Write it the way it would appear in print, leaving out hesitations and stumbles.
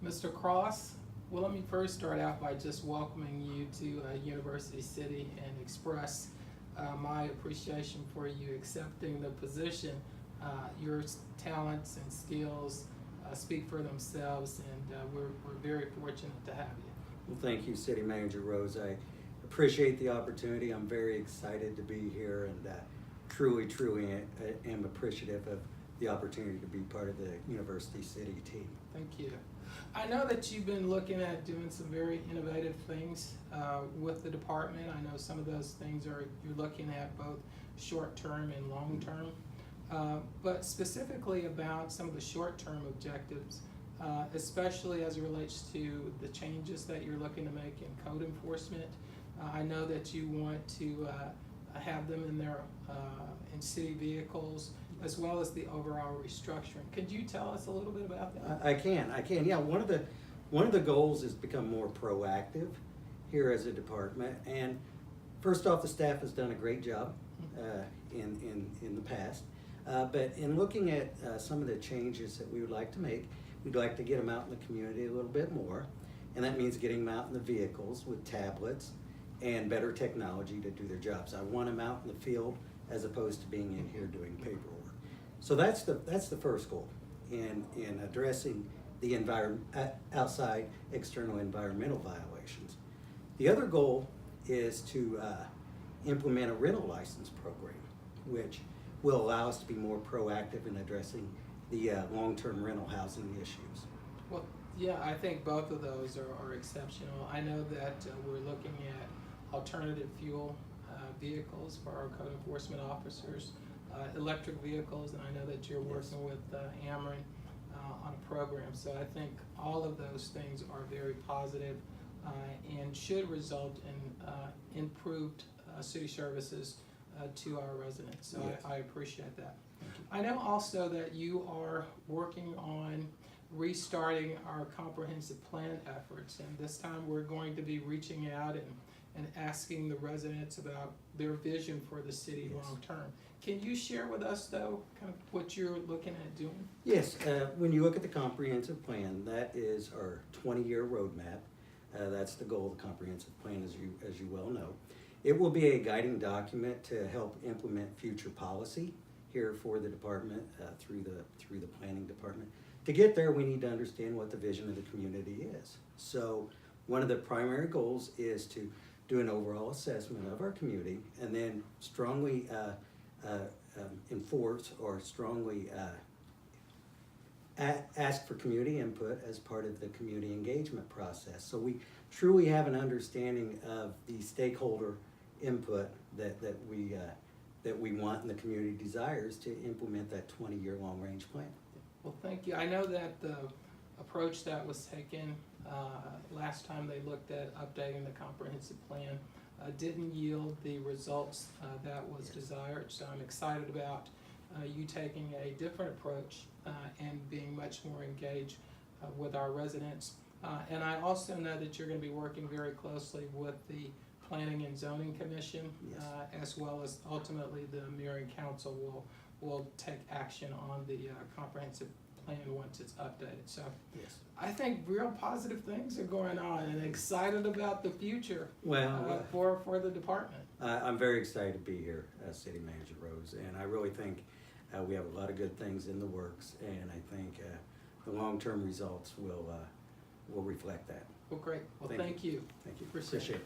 Mr. Cross, well, let me first start out by just welcoming you to University City and express my appreciation for you accepting the position. Your talents and skills speak for themselves, and we're very fortunate to have you. Well, thank you, City Manager Rose. I appreciate the opportunity. I'm very excited to be here, and truly am appreciative of the opportunity to be part of the University City team. Thank you. I know that you've been looking at doing some very innovative things with the department. I know some of those things you're looking at both short-term and long-term, but specifically about some of the short-term objectives, especially as it relates to the changes that you're looking to make in code enforcement. I know that you want to have them in city vehicles, as well as the overall restructuring. Could you tell us a little bit about that? I can. Yeah, one of the goals is to become more proactive here as a department. And first off, the staff has done a great job in the past. But in looking at some of the changes that we would like to make, we'd like to get them out in the community a little bit more. And that means getting them out in the vehicles with tablets and better technology to do their jobs. I want them out in the field as opposed to being in here doing paperwork. So that's the first goal in addressing the outside external environmental violations. The other goal is to implement a rental license program, which will allow us to be more proactive in addressing the long-term rental housing issues. Well, yeah, I think both of those are exceptional. I know that we're looking at alternative fuel vehicles for our code enforcement officers, electric vehicles, and I know that you're working with Ameren on a program. So I think all of those things are very positive and should result in improved city services to our residents. So yes. I appreciate that. I know also that you are working on restarting our comprehensive plan efforts, and this time we're going to be reaching out and asking the residents about their vision for the city Yes. long term. Can you share with us, though, kind of what you're looking at doing? Yes, when you look at the comprehensive plan, that is our 20-year roadmap. That's the goal of the comprehensive plan, as you well know. It will be a guiding document to help implement future policy here for the department through the planning department. To get there, we need to understand what the vision of the community is. So one of the primary goals is to do an overall assessment of our community and then strongly enforce or strongly ask for community input as part of the community engagement process. So we truly have an understanding of the stakeholder input that we want and the community desires to implement that 20-year long-range plan. Well, thank you. I know that the approach that was taken last time they looked at updating the comprehensive plan didn't yield the results that was desired. So I'm excited about you taking a different approach and being much more engaged with our residents. And I also know that you're going to be working very closely with the Planning and Zoning Commission, Yes. as well as ultimately the Mayor and Council will take action on the comprehensive plan once it's updated. So Yes. I think real positive things are going on, and excited about the future Well, for the department. I'm very excited to be here as City Manager Rose, and I really think we have a lot of good things in the works, and I think the long-term results will reflect that. Well, great. Well, thank you. Thank you. Appreciate it. Appreciate it.